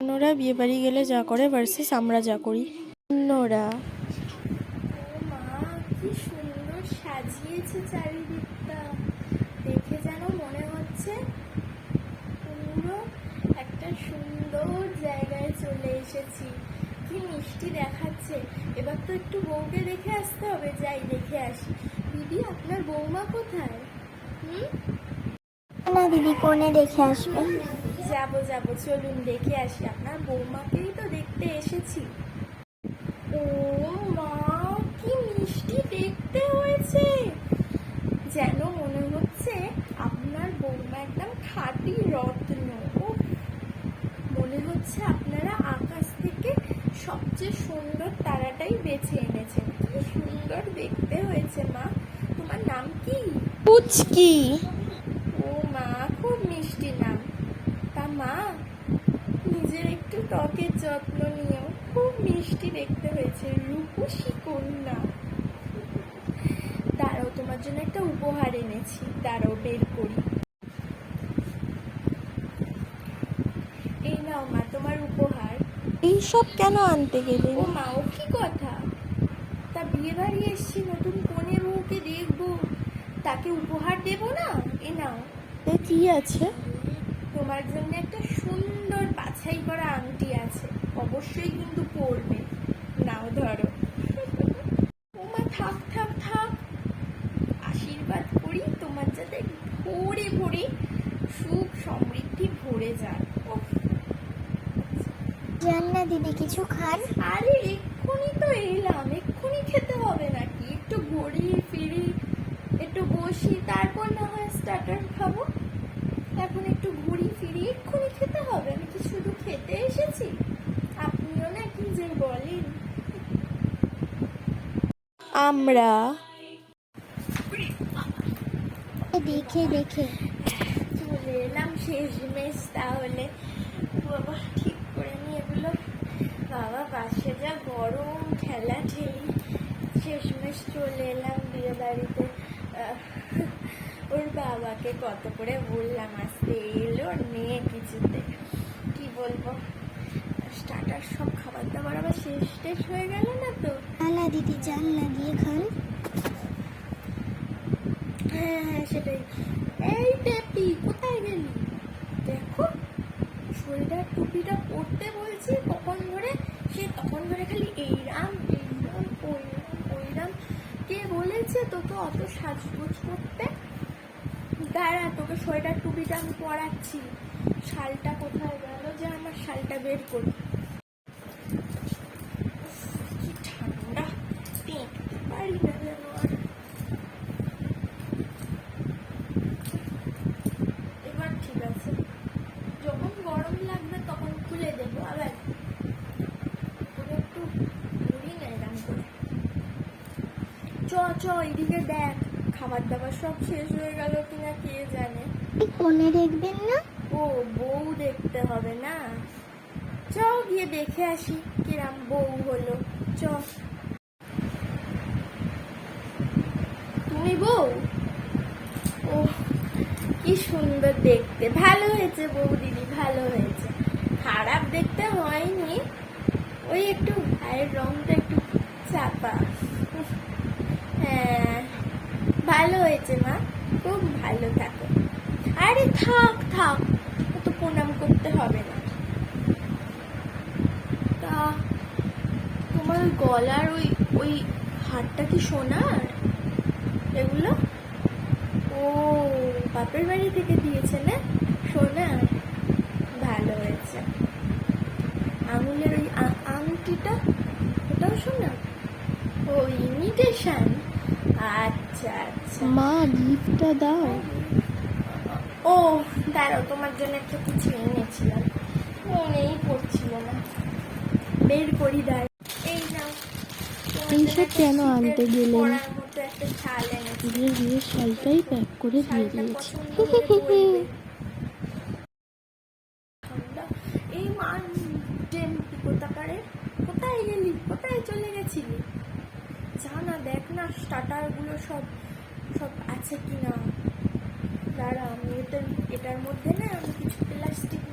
অন্যরা বিয়ে বাড়ি গেলে যা করে ভার্সেস আমরা যা করি। অন্যরা মা কি সুন্দর সাজিয়েছে চারিদিকটা, দেখে যেন মনে হচ্ছে পুরো একটা সুন্দর জায়গায় চলে এসেছি। কি মিষ্টি দেখাচ্ছে। এবার তো একটু বউকে দেখে আসতে হবে, যাই দেখে আসি। দিদি, আপনার বৌমা কোথায়? না দিদি, কোণে দেখে আসবে। যাবো যাবো, চলুন দেখে আসি। আপনার বৌমাকেই তো দেখতে এসেছি। ও মা, কি মিষ্টি দেখতে হয়েছে। যেন মনে হচ্ছে আপনার বৌমা একদম খাঁটি রত্ন। মনে হচ্ছে আপনারা আকাশ থেকে সবচেয়ে সুন্দর তারাটাই বেছে এনেছেন। কি সুন্দর দেখতে হয়েছে মা। তোমার নাম কি? পুচকি। ও মা, খুব মিষ্টি নাম। তা মা, নিজের একটু ত্বকের যত্ন নিও। খুব মিষ্টি দেখতে হয়েছে, রূপসী কন্যা। দাঁড়াও, তোমার জন্য একটা উপহার এনেছি, দাঁড়াও বের করি। এই নাও মা, তোমার উপহার। এইসব কেন আনতে গেলে? ও মা, ও কি কথা? তা বিয়ে বাড়ি এসছি, নতুন কনে বউকে দেখবো, তাকে উপহার দেব না? এ নাও। কি আছে? তোমার জন্য একটা সুন্দর বাছাই করা আংটি আছে, অবশ্যই কিন্তু পরবে। নাও ধরো। ওমা, থাক থাক থাক, আশীর্বাদ করি তোমার যাতে ভরে ভরে সুখ সমৃদ্ধি ভরে যায়। জান না দিদি, কিছু খান। আরে এক্ষুনি তো এলাম, এক্ষুনি খেতে হবে নাকি? একটু ঘুরি ফিরি, একটু বসি, তারপর না হয় স্টার্টার খাবো। এখন একটু ঘুরি ফিরি, এক্ষুনি খেতে হবে? আমি কি শুধু খেতে এসেছি? আপনিও না কি যে বলেন। আমরা দেখে দেখে চলে এলাম শেষমেশ তাহলে। বাবা, ঠিক করে নিয়ে এগুলো। বাবা, পাশে যা গরম, ঠেলা ঠেলি। শেষমেশ চলে এলাম বিয়ে বাড়িতে। ওর বাবাকে কত করে বললাম আসতে, এলো নিয়ে কিছুতে। কি বলবো, স্টার্টার সব খাবার দাবার আবার শেষ টেষ হয়ে গেল না তো। না দিদি, জান না দিয়ে খান। হ্যাঁ হ্যাঁ, সেটাই। এই টেপি, কোথায় গেলি? দেখো, শরীরের টুপিটা পরতে বলছি কখন ধরে, সে তখন ধরে খালি এইরাম এইরাম ওইরাম ওইরাম। কে বলেছে তোকে অত সাজগোজ করতে? দাঁড়া, তোকে সোয়েটার টুপিটা আমি পরাচ্ছি। শালটা কোথায় গেল যে, আমার শালটা বের করি। কি ঠান্ডা, টেকতে পারি না যেন আর। এবার ঠিক আছে, যখন গরম লাগবে তখন খুলে দেবো আবার। একটু ঘুরি না এরম করে। চ চ, এদিকে দেখ, খাবার দাবার সব শেষ হয়ে গেল কিনা কে জানে। কোণে দেখবেন না? ও, বউ দেখতে হবে না? চ গিয়ে দেখে আসি কিরাম বউ হলো। চ। তুমি বউ? ও, কি সুন্দর দেখতে। ভালো হয়েছে বউ দিদি, ভালো হয়েছে, খারাপ দেখতে হয়নি। ওই একটু গায়ের রংটা একটু চাপা। হ্যাঁ, ভালো হয়েছে মা, খুব ভালো থাকো। আরে থাক থাক, অত প্রণাম করতে হবে না। তা তোমার গলার ওই ওই হারটা কি সোনার? এগুলো ও বাপের বাড়ি থেকে দিয়েছে না, সোনার? ভালো হয়েছে। আঙুলের ওই আংটিটা, ওটাও সোনার? ও, ইমিটেশন। আচ্ছা আচ্ছা। মা, গিফটটা দাও। ও দাঁড়াও, তোমার জন্য একটা কিছু এনেছিলাম, মনেই পড়ছিল না। বের করি, দাঁড়াও। এই নাও, তোমার জন্য এইসব একটা কেন শীতের আনতে গেলেন? পরার মতো একটা শাল এনেছি। বিয়ের শালটাই প্যাক করে দিয়ে শালটা দিয়েছি। পছন্দ হলে বলবে। ঠান্ডা। এই মা, টেম্পি কোথাকারে, কোথায় গেলি? কোথায় চলে গেছিলি? যা না, দেখ না স্টার্টারগুলো সব সব আছে কিনা। দাঁড়া, আমি এটার মধ্যে না আমি কিছু প্লাস্টিক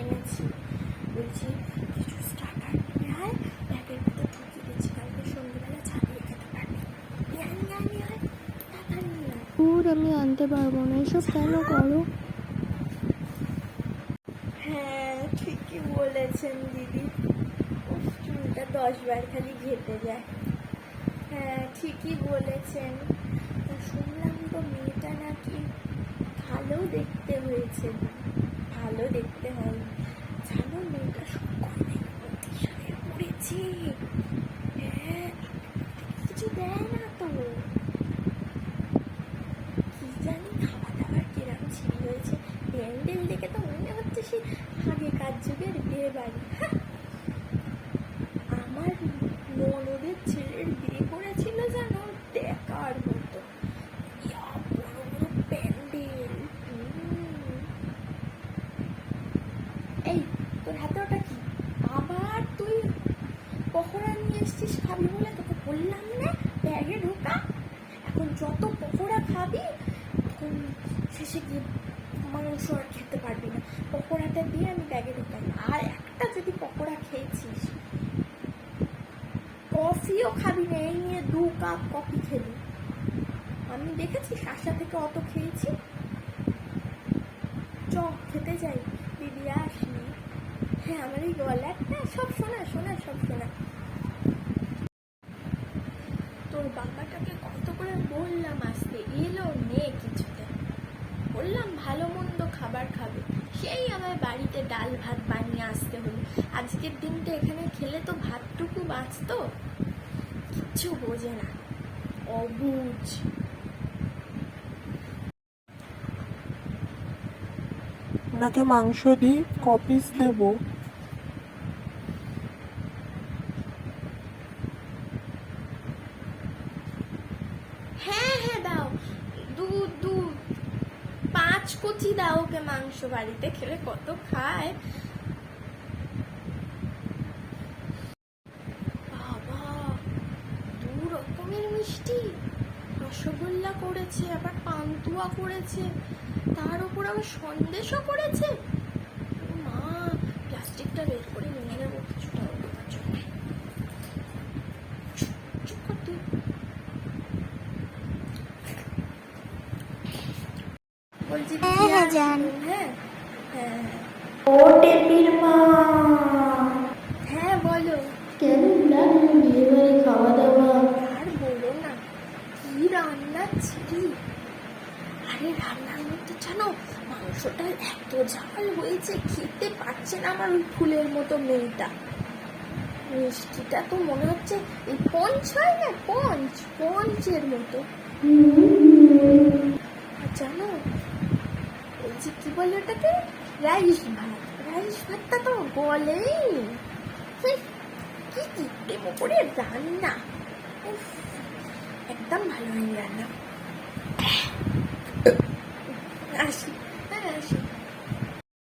এনেছি, বলছি কিছু স্টার্টার নিয়ে আয়, ব্যাগের ভিতর ঢুকিয়ে দিচ্ছি, কালকে সন্ধ্যেবেলা চালিয়ে খেতে পারবি। নিয়ে আয়, নিয়ে আয়, নিয়ে আয়, তাড়াতাড়ি নিয়ে আয়। দূর, আমি আনতে পারবো না, এসব কেন করো? হ্যাঁ ঠিকই বলেছেন দিদি। উফ, চুলটা 10 বার খালি ঘেটে যায়। হ্যাঁ ঠিকই বলেছেন। তা শুনলাম তো মেয়েটা নাকি ভালো দেখতে হয়েছে। ভালো দেখতে হয় জানো, মেয়েটা সকলের প্রতি সাথে পড়েছে। হ্যাঁ, কিছু দেয় না তো, কি জানি খাওয়া দাওয়ার কিরম ছিল হয়েছে। প্যান্ডেল দেখে তো মনে হচ্ছে সে আগেকার যুগের বিয়ে বাড়ি। আমার ননদের ছেলের বিয়ে করেছিল জানো, দেখার মতো। ইয়া বড় বড় প্যান্ডেল। এই তোর হাতে ওটা কি? আবার তুই পকোড়া নিয়ে এসছিস খাবি বলে তোকে বললাম না ব্যাগে ঢোকা। এখন যত পকোড়া খাবি তখন শেষে গিয়ে মাংস আর খেতে পারবি না। পকোড়াটা দিয়ে আমি ব্যাগে ঢোকাই। আর একটা যদি পকোড়া খেয়েছিস, কফিও খাবি না। এই নিয়ে 2 কাপ কফি খেলি। আমি দেখেছি শাসা থেকে অত খেয়েছি। চ খেতে যাই, দিদি আসনি। হ্যাঁ আমার এই গলাটা সব শোনা শোনা সব শোনা। তোর বাবাটাকে কত করে বললাম আসতে, এলো নে কিছুতে। বললাম ভালো মন্দ খাবার খাবে, সেই আমার বাড়িতে ডাল ভাত বানিয়ে আসতে হলো। আজকের দিনটা এখানে খেলে তো ভাতটুকু বাঁচত। কিচ্ছু বোঝে না, অবুঝ। আপনাকে মাংস দিই, কপিস দেবো? হ্যাঁ হ্যাঁ দাও, দু দু 5 কুচি দাও ওকে মাংস। বাড়িতে খেলে কত খায় বাবা। 2 রকমের মিষ্টি, রসগোল্লা করেছে, আবার পান্তুয়া করেছে, তার উপর আবার সন্দেশও করেছে। ও মা, প্লাস্টিকটা বের করে নিয়ে নেবো কিছুটা ওর জন্য। চুপ কর তুই। বলছি হ্যাঁ, হ্যাঁ, যান। হ্যাঁ হ্যাঁ। ও টেপির মা। হ্যাঁ বলো। কেমন লাগলো বিয়ে বাড়ি খাওয়া দাওয়া? আর বলো না, কি রান্না ছিল। আরে রান্নার মধ্যে জানো, মাংসটা এত ঝাল হয়েছে খেতে পারছে না আমার ওই ফুলের মতো মেয়েটা। মিষ্টিটা তো মনে হচ্ছে এই পঞ্চ হয় না, পঞ্চের মতো। আর জানো ওই যে কি বলে ওটাকে, রাইস ভাত। রাইস ভাতটা তো গলেই কি কিপটেমো করে রান্না। উফ, একদম ভালো হয়নি রান্না। আসি।